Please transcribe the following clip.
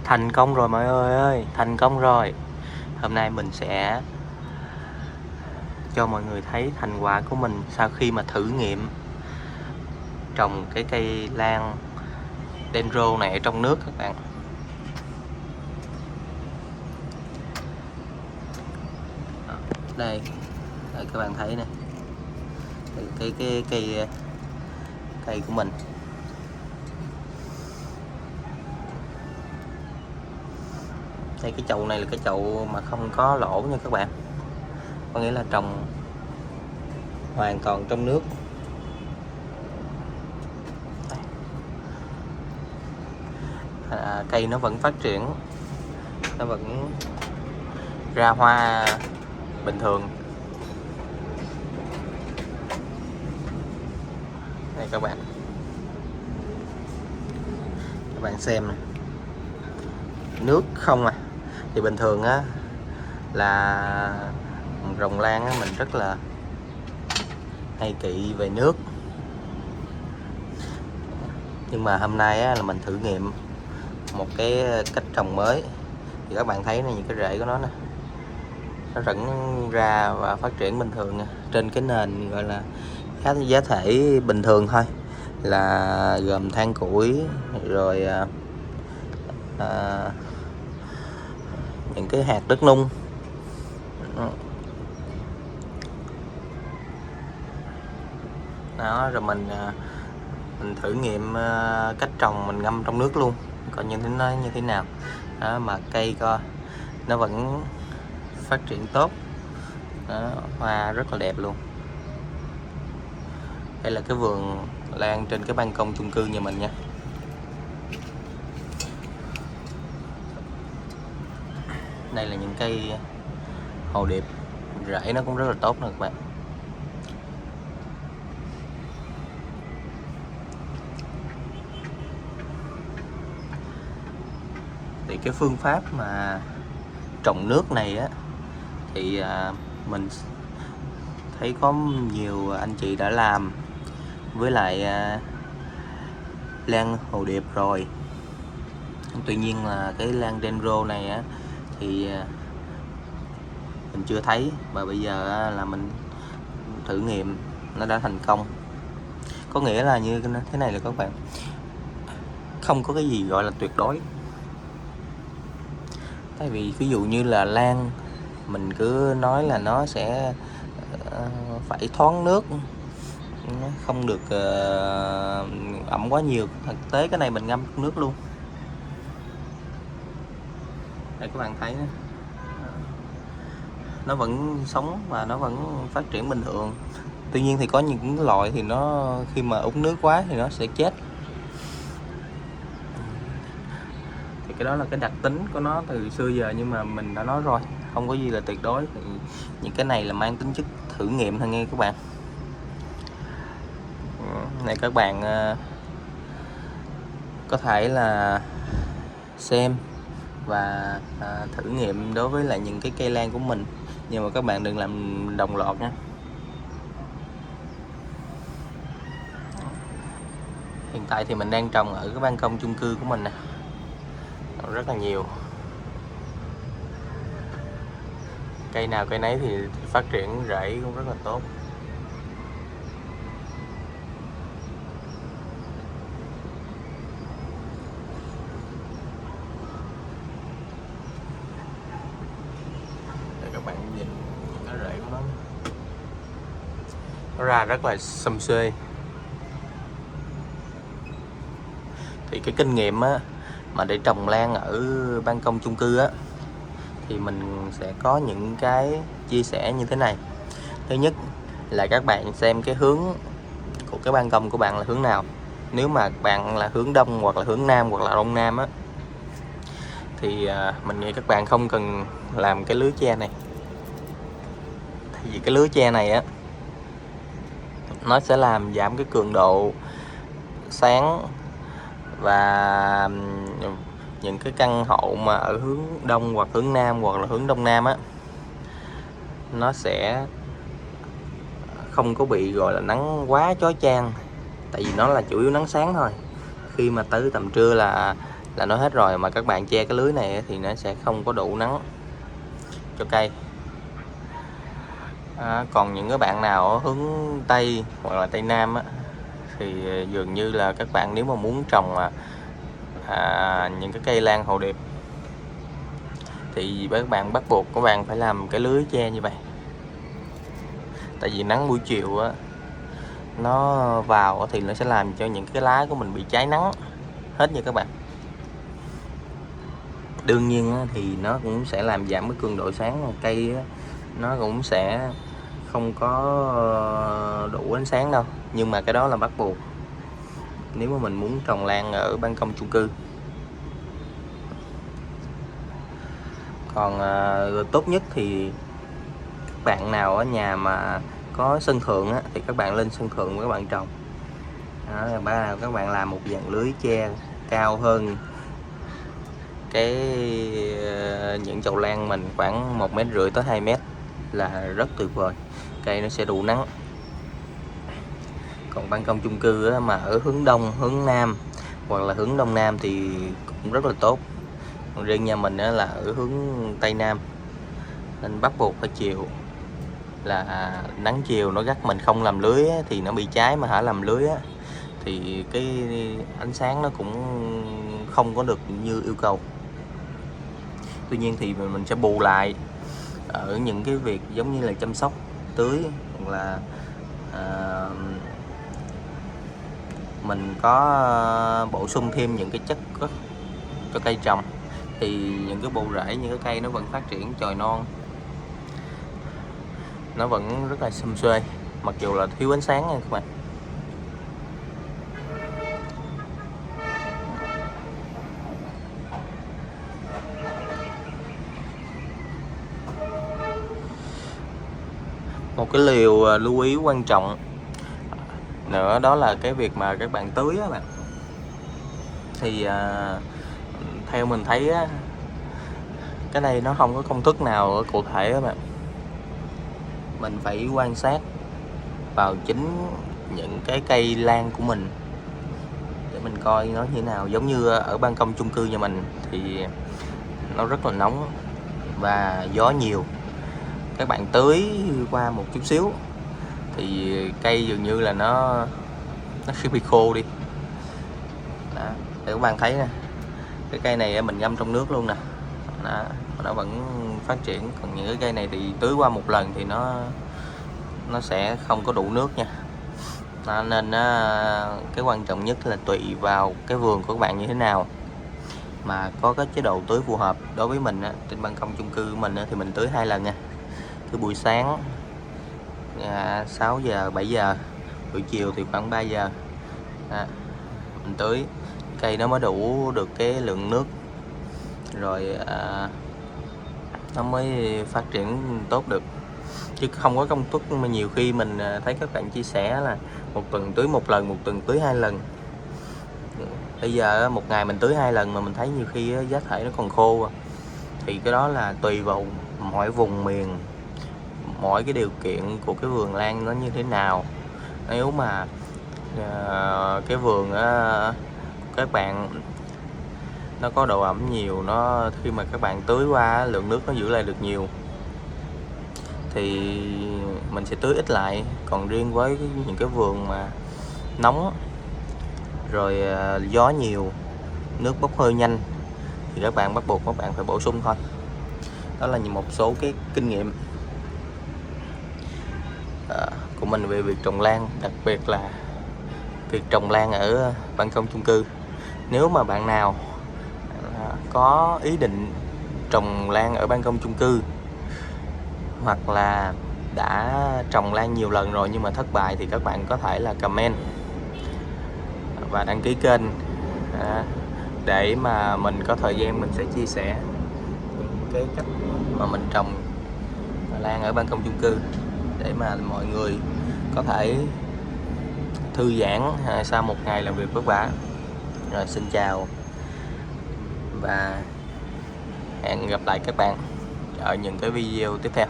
Thành công rồi mọi người ơi, thành công rồi. Hôm nay mình sẽ cho mọi người thấy thành quả của mình sau khi mà thử nghiệm trồng cái cây lan dendro này ở trong nước các bạn. Đây, các bạn thấy nè, cái cây của mình. Đây, cái chậu này là cái chậu mà không có lỗ nha các bạn, có nghĩa là trồng hoàn toàn trong nước. Cây nó vẫn phát triển, nó vẫn ra hoa bình thường. Đây các bạn xem này, nước không à. Thì bình thường á là trồng lan á, mình rất là hay kỵ về nước, nhưng mà hôm nay á, là mình thử nghiệm một cái cách trồng mới. Thì các bạn thấy này, những cái rễ của nó nè, nó vẫn ra và phát triển bình thường trên cái nền gọi là giá thể bình thường thôi, là gồm than củi rồi những cái hạt đất nung. Đó, rồi mình thử nghiệm cách trồng, mình ngâm trong nước luôn coi như thế nào. Đó, mà cây coi nó vẫn phát triển tốt. Đó, hoa rất là đẹp luôn. Đây là cái vườn lan trên cái ban công chung cư nhà mình nha. Đây là những cây hồ điệp, rễ nó cũng rất là tốt nè các bạn. Thì cái phương pháp mà trồng nước này á, thì mình thấy có nhiều anh chị đã làm với lại lan hồ điệp rồi. Tuy nhiên là cái lan dendro này á thì mình chưa thấy, và bây giờ là mình thử nghiệm nó đã thành công. Có nghĩa là như thế này là các bạn, không có cái gì gọi là tuyệt đối. Tại vì ví dụ như là lan mình cứ nói là nó sẽ phải thoáng nước, nó không được ẩm quá nhiều. Thực tế cái này mình ngâm nước luôn. Đây các bạn thấy đó, nó vẫn sống và nó vẫn phát triển bình thường. Tuy nhiên thì có những loại thì nó khi mà uống nước quá thì nó sẽ chết. Thì cái đó là cái đặc tính của nó từ xưa giờ, nhưng mà mình đã nói rồi, không có gì là tuyệt đối. Thì những cái này là mang tính chất thử nghiệm thôi nghe các bạn. Này các bạn có thể là xem và thử nghiệm đối với lại những cái cây lan của mình, nhưng mà các bạn đừng làm đồng loạt nha. Hiện tại thì mình đang trồng ở cái ban công chung cư của mình nè, rất là nhiều. Cây nào cây nấy thì phát triển rễ cũng rất là tốt. Để các bạn nhìn cái rễ của nó ra rất là xum xuê. Thì cái kinh nghiệm á, mà để trồng lan ở ban công chung cư á, thì mình sẽ có những cái chia sẻ như thế này. Thứ nhất là các bạn xem cái hướng của cái ban công của bạn là hướng nào. Nếu mà bạn là hướng đông hoặc là hướng nam hoặc là đông nam á, thì mình nghĩ các bạn không cần làm cái lưới che này. Thì cái lưới che này á, nó sẽ làm giảm cái cường độ sáng, và những cái căn hộ mà ở hướng đông hoặc hướng nam hoặc là hướng đông nam á, nó sẽ không có bị gọi là nắng quá chói chang. Tại vì nó là chủ yếu nắng sáng thôi. Khi mà tới tầm trưa là là nó hết rồi, mà các bạn che cái lưới này thì nó sẽ không có đủ nắng cho cây. Còn những cái bạn nào ở hướng Tây hoặc là Tây Nam á, thì dường như là các bạn nếu mà muốn trồng những cái cây lan hồ điệp thì các bạn bắt buộc các bạn phải làm cái lưới che như vậy. Tại vì nắng buổi chiều á, nó vào thì nó sẽ làm cho những cái lá của mình bị cháy nắng hết nha các bạn. Đương nhiên thì nó cũng sẽ làm giảm cái cường độ sáng, cây nó cũng sẽ không có đủ ánh sáng đâu, nhưng mà cái đó là bắt buộc nếu mà mình muốn trồng lan ở ban công chung cư. Còn tốt nhất thì các bạn nào ở nhà mà có sân thượng á, thì các bạn lên sân thượng các bạn trồng. Các bạn làm một dạng lưới che cao hơn cái những chậu lan mình khoảng 1,5 m tới 2 m là rất tuyệt vời, cây nó sẽ đủ nắng. Còn ban công chung cư á, mà ở hướng đông, hướng nam hoặc là hướng đông nam thì cũng rất là tốt. Còn riêng nhà mình á, là ở hướng tây nam nên bắt buộc phải chiều là nắng chiều nó gắt, mình không làm lưới á, thì nó bị cháy, mà hả làm lưới á, thì cái ánh sáng nó cũng không có được như yêu cầu. Tuy nhiên thì mình sẽ bù lại ở những cái việc giống như là chăm sóc tưới, hoặc là mình có bổ sung thêm những cái chất cho cây trồng, thì những cái bộ rễ, những cái cây nó vẫn phát triển chồi non, nó vẫn rất là xum xuê mặc dù là thiếu ánh sáng nha các bạn. Một cái điều lưu ý quan trọng nữa đó là cái việc mà các bạn tưới á bạn. Thì theo mình thấy á, cái này nó không có công thức nào cụ thể á bạn. Mình phải quan sát vào chính những cái cây lan của mình để mình coi nó như thế nào. Giống như ở ban công chung cư nhà mình thì nó rất là nóng và gió nhiều. Các bạn tưới qua một chút xíu thì cây dường như là nó sẽ bị khô đi. Đó, để các bạn thấy nè, cái cây này mình ngâm trong nước luôn nè. Đó, nó vẫn phát triển. Còn những cái cây này thì tưới qua một lần thì nó sẽ không có đủ nước nha. Đó, nên cái quan trọng nhất là tùy vào cái vườn của các bạn như thế nào mà có cái chế độ tưới phù hợp. Đối với mình trên ban công chung cư của mình thì mình tưới 2 lần nha. Cứ buổi sáng 6 giờ 7 giờ, buổi chiều thì khoảng 3 giờ mình tưới, cây nó mới đủ được cái lượng nước rồi nó mới phát triển tốt được, chứ không có công thức. Mà nhiều khi mình thấy các bạn chia sẻ là một tuần tưới 1 lần, một tuần tưới 2 lần. Bây giờ một ngày mình tưới 2 lần mà mình thấy nhiều khi giá thể nó còn khô. Thì cái đó là tùy vào mỗi vùng miền, mỗi cái điều kiện của cái vườn lan nó như thế nào. Nếu mà cái vườn các bạn nó có độ ẩm nhiều, nó khi mà các bạn tưới qua lượng nước nó giữ lại được nhiều thì mình sẽ tưới ít lại. Còn riêng với những cái vườn mà nóng rồi gió nhiều, nước bốc hơi nhanh thì các bạn bắt buộc các bạn phải bổ sung thôi. Đó là một số cái kinh nghiệm của mình về việc trồng lan, đặc biệt là việc trồng lan ở ban công chung cư. Nếu mà bạn nào có ý định trồng lan ở ban công chung cư, hoặc là đã trồng lan nhiều lần rồi nhưng mà thất bại, thì các bạn có thể là comment và đăng ký kênh để mà mình có thời gian mình sẽ chia sẻ những cái cách mà mình trồng lan ở ban công chung cư để mà mọi người có thể thư giãn sau một ngày làm việc vất vả. Rồi xin chào và hẹn gặp lại các bạn ở những cái video tiếp theo.